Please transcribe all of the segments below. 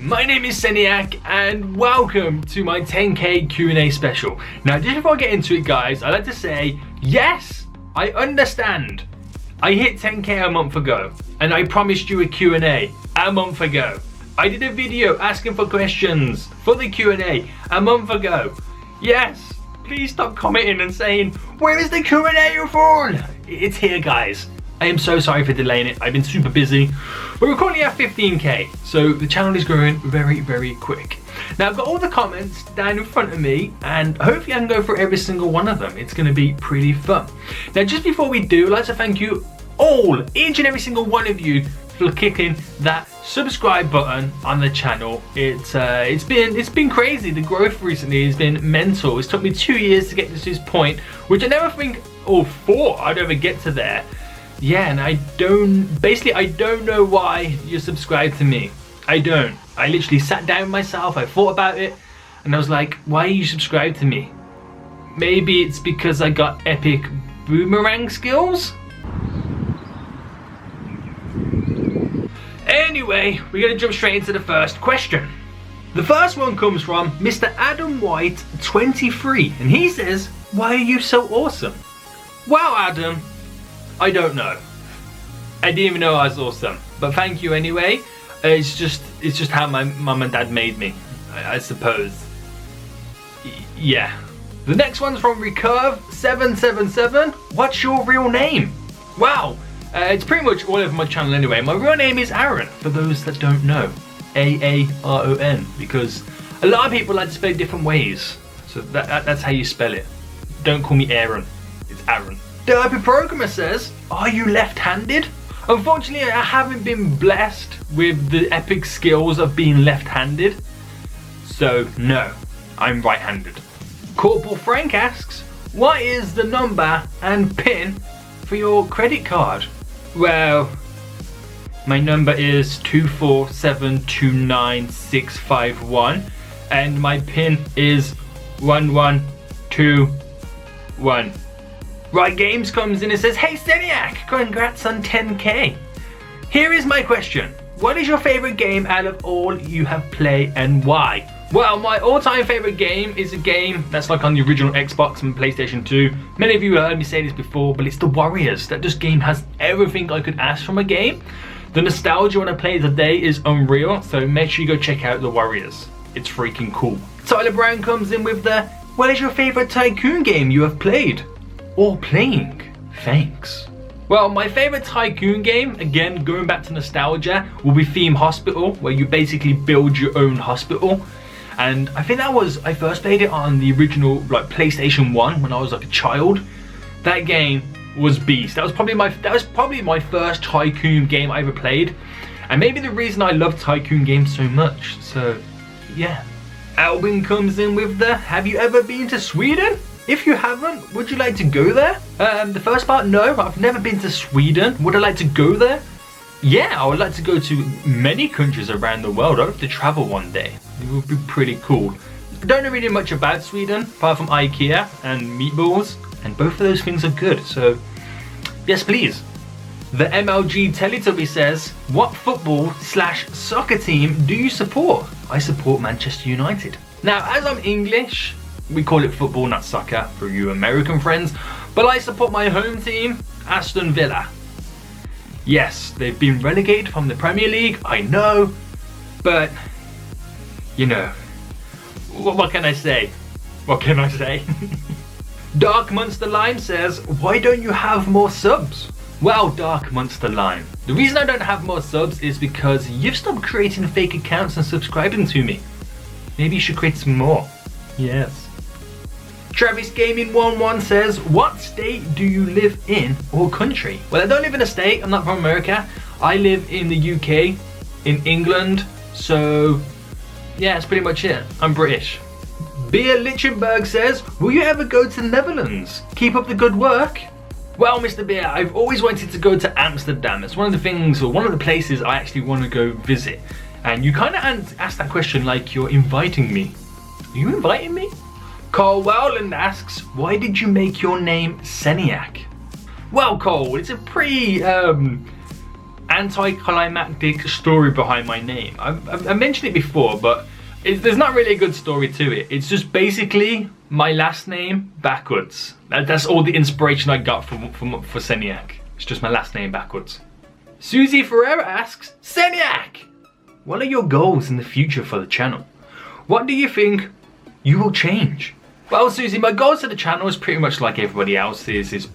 my name is Seniac and welcome to my 10k Q&A special. Now just before I get into it guys, I'd like to say, yes, I understand. I hit 10k a month ago and I promised you a Q&A a month ago. I did a video asking for questions for the Q&A a month ago. Yes, please stop commenting and saying, where is the Q&A you fool? It's here guys. I am so sorry for delaying it. I've been super busy. But we're currently at 15k, so the channel is growing very, very quick. Now I've got all the comments down in front of me and hopefully I can go through every single one of them. It's gonna be pretty fun. Now just before we do, I'd like to thank you all, each and every single one of you for clicking that subscribe button on the channel. It's been crazy. The growth recently has been mental. It's took me 2 years to get to this point, which I never think or thought I'd ever get to there. Yeah, and I don't know why you subscribe to me. I don't. I literally sat down with myself, I thought about it, and I was like, why are you subscribed to me? Maybe it's because I got epic boomerang skills? Anyway, we're gonna jump straight into the first question. The first one comes from Mr. Adam White 23, and he says, why are you so awesome? Wow, Adam. I don't know. I didn't even know I was awesome, but thank you anyway. It's just how my mum and dad made me, I suppose. Yeah. The next one's from Recurve777. What's your real name? Wow. It's pretty much all over my channel anyway. My real name is Aaron, for those that don't know. A-A-R-O-N, because a lot of people like to spell it different ways. So that's how you spell it. Don't call me Aaron. It's Aaron. Derpy Programmer says, are you left-handed? Unfortunately, I haven't been blessed with the epic skills of being left-handed. So, no, I'm right-handed. Corporal Frank asks, what is the number and PIN for your credit card? Well, my number is 2472961 and my PIN is 1121. Right Games comes in and says, hey Seniac, congrats on 10k. Here is my question. What is your favorite game out of all you have played and why? Well, my all-time favorite game is a game that's like on the original Xbox and PlayStation 2. Many of you have heard me say this before, but it's The Warriors. That just game has everything I could ask from a game. The nostalgia when I play it today is unreal, so make sure you go check out The Warriors. It's freaking cool. Tyler Brown comes in with the, what is your favorite tycoon game you have played? Or playing? Thanks. Well, my favorite tycoon game, again going back to nostalgia, will be Theme Hospital, where you basically build your own hospital. And I think I first played it on the original like PlayStation 1 when I was like a child. That game was beast. That was probably my first tycoon game I ever played. And maybe the reason I love tycoon games so much. So yeah. Albin comes in with the, have you ever been to Sweden? If you haven't, would you like to go there? The first part, no, I've never been to Sweden. Would I like to go there? Yeah, I would like to go to many countries around the world. I'd love to travel one day. It would be pretty cool. I don't know really much about Sweden, apart from IKEA and meatballs, and both of those things are good, so yes please. The MLG Teletubby says, what football/soccer team do you support? I support Manchester United. Now, as I'm English, we call it football, not soccer, for you American friends. But I support my home team, Aston Villa. Yes, they've been relegated from the Premier League, I know. But, you know, what can I say? What can I say? Dark Monster Lime says, why don't you have more subs? Well, Dark Monster Lime, the reason I don't have more subs is because you've stopped creating fake accounts and subscribing to me. Maybe you should create some more. Yes. Travis Gaming 11 says, what state do you live in or country? Well, I don't live in a state, I'm not from America. I live in the UK, in England, so yeah, that's pretty much it. I'm British. Beer Lichtenberg says, will you ever go to the Netherlands? Keep up the good work. Well, Mr. Beer, I've always wanted to go to Amsterdam. It's one of the things, or one of the places I actually want to go visit. And you kind of asked that question like you're inviting me. Are you inviting me? Carl Wowland asks, why did you make your name Seniac? Well, Cole, it's a pretty anticlimactic story behind my name. I mentioned it before, but there's not really a good story to it. It's just basically my last name backwards. That's all the inspiration I got for Seniac. It's just my last name backwards. Susie Ferreira asks, Seniac, what are your goals in the future for the channel? What do you think you will change? Well, Susie, my goals for the channel is pretty much like everybody else's, is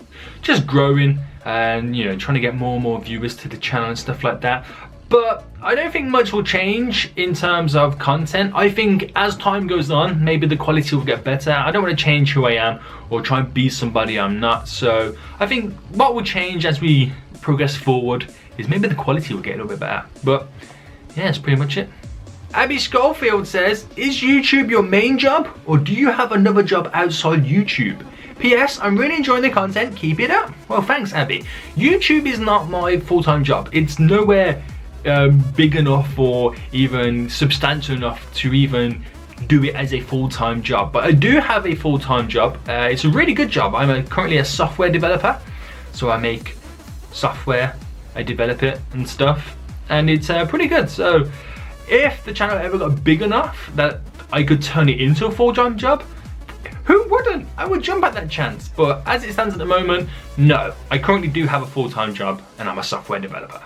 just growing and, you know, trying to get more and more viewers to the channel and stuff like that. But I don't think much will change in terms of content. I think as time goes on, maybe the quality will get better. I don't want to change who I am or try and be somebody I'm not. So I think what will change as we progress forward is maybe the quality will get a little bit better. But yeah, that's pretty much it. Abby Schofield says, is YouTube your main job or do you have another job outside YouTube? P.S. I'm really enjoying the content, keep it up. Well, thanks, Abby. YouTube is not my full-time job. It's nowhere big enough or even substantial enough to even do it as a full-time job. But I do have a full-time job. It's a really good job. I'm currently a software developer. So I make software, I develop it and stuff. And it's pretty good. So if the channel ever got big enough that I could turn it into a full-time job, who wouldn't? I would jump at that chance. But as it stands at the moment, no. I currently do have a full-time job and I'm a software developer.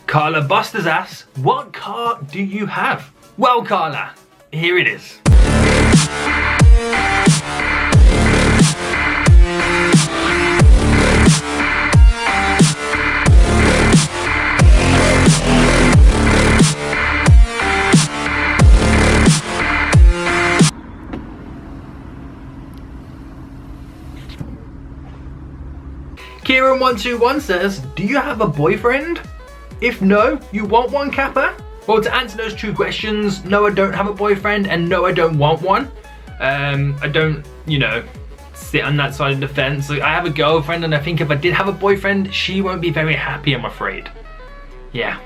Carla Busters asks, what car do you have? Well, Carla, here it is. Kieran121 says, do you have a boyfriend? If no, you want one, Kappa? Well, to answer those two questions, no, I don't have a boyfriend, and no, I don't want one. I don't, you know, sit on that side of the fence. Like, I have a girlfriend, and I think if I did have a boyfriend, she won't be very happy, I'm afraid. Yeah.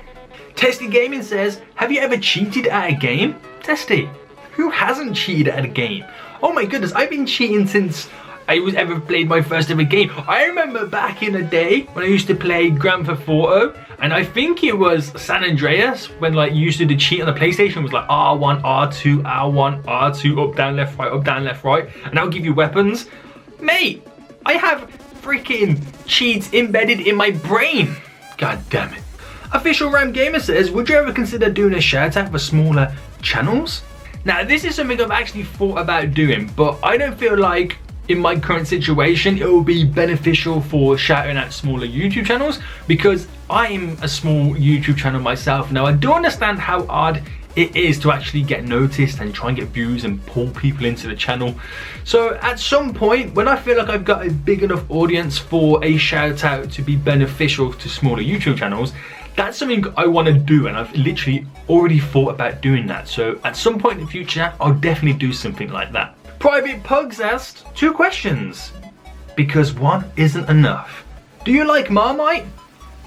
Testy Gaming says, have you ever cheated at a game? Testy, who hasn't cheated at a game? Oh my goodness, I've been cheating since I ever played my first ever game. I remember back in the day when I used to play Grand Theft Auto, and I think it was San Andreas, when like you used to do cheat on the PlayStation. It was like R1, R2, R1, R2, up, down, left, right, and that'll give you weapons. Mate, I have freaking cheats embedded in my brain. God damn it. Official Ram Gamer says, would you ever consider doing a shout out for smaller channels? Now, this is something I've actually thought about doing, but I don't feel like in my current situation, it will be beneficial for shouting out smaller YouTube channels because I'm a small YouTube channel myself. Now, I do understand how hard it is to actually get noticed and try and get views and pull people into the channel. So at some point, when I feel like I've got a big enough audience for a shout out to be beneficial to smaller YouTube channels, that's something I want to do, and I've literally already thought about doing that. So at some point in the future, I'll definitely do something like that. Private Pugs asked 2 questions, because one isn't enough. Do you like Marmite?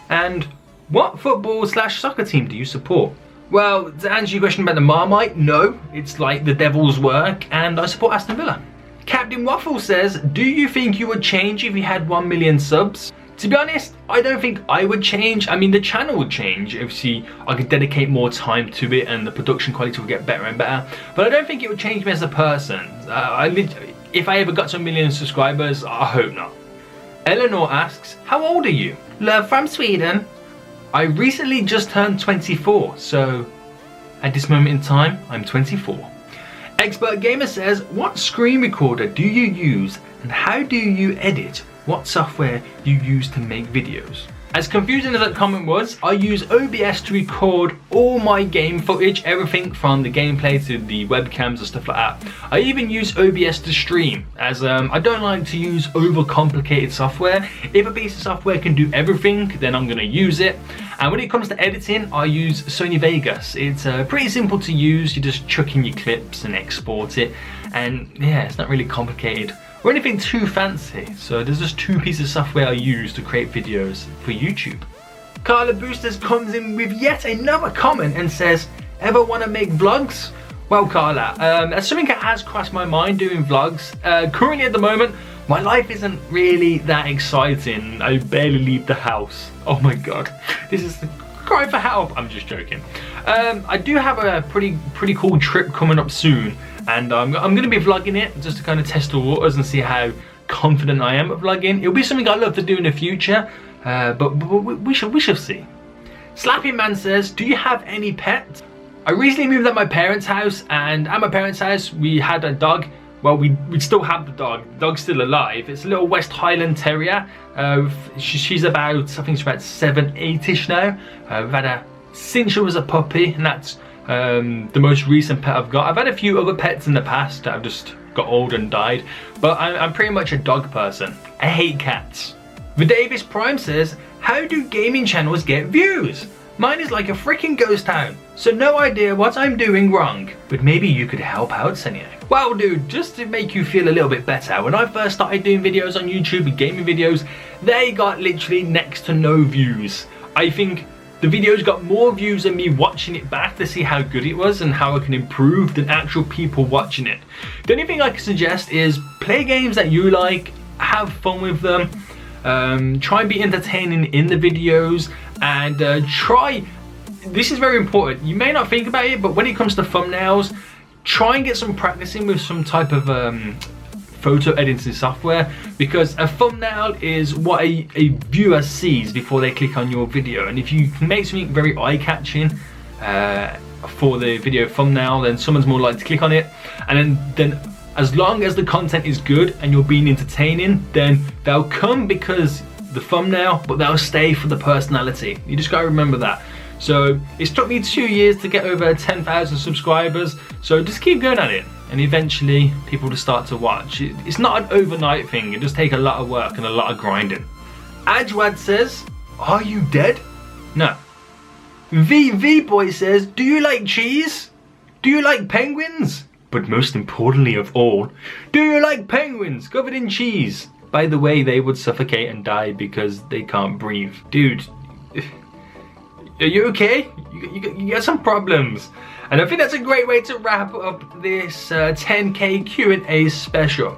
And what football/soccer team do you support? Well, to answer your question about the Marmite, no, it's like the devil's work, and I support Aston Villa. Captain Waffle says, do you think you would change if you had 1 million subs? To be honest, I don't think I would change. I mean, the channel would change. Obviously, I could dedicate more time to it and the production quality would get better and better. But I don't think it would change me as a person. If I ever got to 1 million subscribers, I hope not. Eleanor asks, how old are you? Love from Sweden. I recently just turned 24, so at this moment in time, I'm 24. Expert Gamer says, what screen recorder do you use and how do you edit? What software you use to make videos? As confusing as that comment was, I use OBS to record all my game footage, everything from the gameplay to the webcams and stuff like that. I even use OBS to stream, as I don't like to use overcomplicated software. If a piece of software can do everything, then I'm gonna use it. And when it comes to editing, I use Sony Vegas. It's pretty simple to use. You just chuck in your clips and export it. And yeah, it's not really complicated or anything too fancy. So there's just 2 pieces of software I use to create videos for YouTube. Carla Boosters comes in with yet another comment and says, ever want to make vlogs? Well, Carla, that's something that has crossed my mind, doing vlogs. Currently at the moment, My life isn't really that exciting. I barely leave the house. Oh my god, this is cry for help. I'm just joking. I do have a pretty cool trip coming up soon, and I'm going to be vlogging it just to kind of test the waters and see how confident I am at vlogging. It'll be something I love to do in the future, but we shall see. Slappy Man says, do you have any pets? I recently moved at my parents' house, and at my parents' house we had a dog. Well, we still have the dog. The dog's still alive. It's a little West Highland Terrier. She's about, I think she's about 7, 8-ish now. We've had her since she was a puppy, and that's the most recent pet I've got. I've had a few other pets in the past that have just got old and died, but I'm pretty much a dog person. I hate cats. The Davis Prime says, how do gaming channels get views? Mine is like a freaking ghost town, so no idea what I'm doing wrong, but maybe you could help out, Seniac. Well dude, just to make you feel a little bit better, when I first started doing videos on YouTube and gaming videos, they got literally next to no views. I think the videos got more views than me watching it back to see how good it was and how I can improve than actual people watching it. The only thing I can suggest is play games that you like, have fun with them, try and be entertaining in the videos, and try, this is very important, you may not think about it, but when it comes to thumbnails, try and get some practicing with some type of photo editing software, because a thumbnail is what a viewer sees before they click on your video, and if you can make something very eye-catching for the video thumbnail, then someone's more likely to click on it, and then as long as the content is good and you're being entertaining, then they'll come because the thumbnail, but they'll stay for the personality. You just gotta remember that. So it's took me 2 years to get over 10,000 subscribers, so just keep going at it, and eventually people will start to watch. It's not an overnight thing, it does take a lot of work and a lot of grinding. Ajwad says, are you dead? No. VV Boy says, do you like cheese? Do you like penguins? But most importantly of all, do you like penguins covered in cheese? By the way, they would suffocate and die because they can't breathe. Dude, are you okay? You got some problems. And I think that's a great way to wrap up this 10K Q&A special.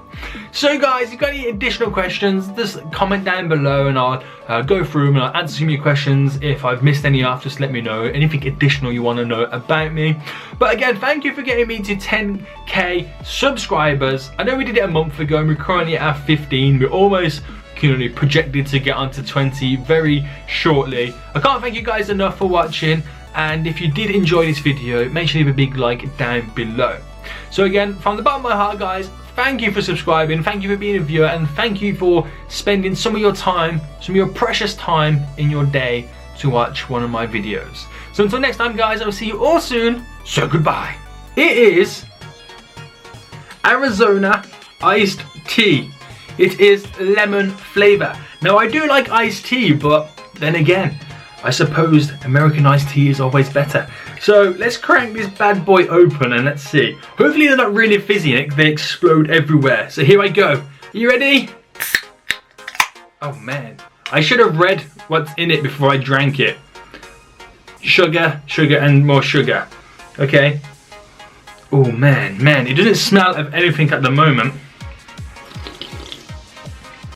So guys, if you've got any additional questions, just comment down below and I'll go through them and I'll answer some of your questions. If I've missed any off, just let me know. Anything additional you want to know about me. But again, thank you for getting me to 10K subscribers. I know we did it a month ago and we're currently at 15. We're almost projected to get onto 20 very shortly. I can't thank you guys enough for watching, and if you did enjoy this video, make sure you leave a big like down below. So again, from the bottom of my heart guys, thank you for subscribing, thank you for being a viewer, and thank you for spending some of your time, some of your precious time in your day to watch one of my videos. So until next time guys, I'll see you all soon, so goodbye. It is Arizona iced tea. It is lemon flavor. Now I do like iced tea, but then again, I suppose American iced tea is always better. So let's crank this bad boy open and let's see. Hopefully they're not really fizzy and they explode everywhere. So here I go. Are you ready? Oh man, I should have read what's in it before I drank it. Sugar, sugar, and more sugar. Okay. Oh man, it doesn't smell of anything at the moment.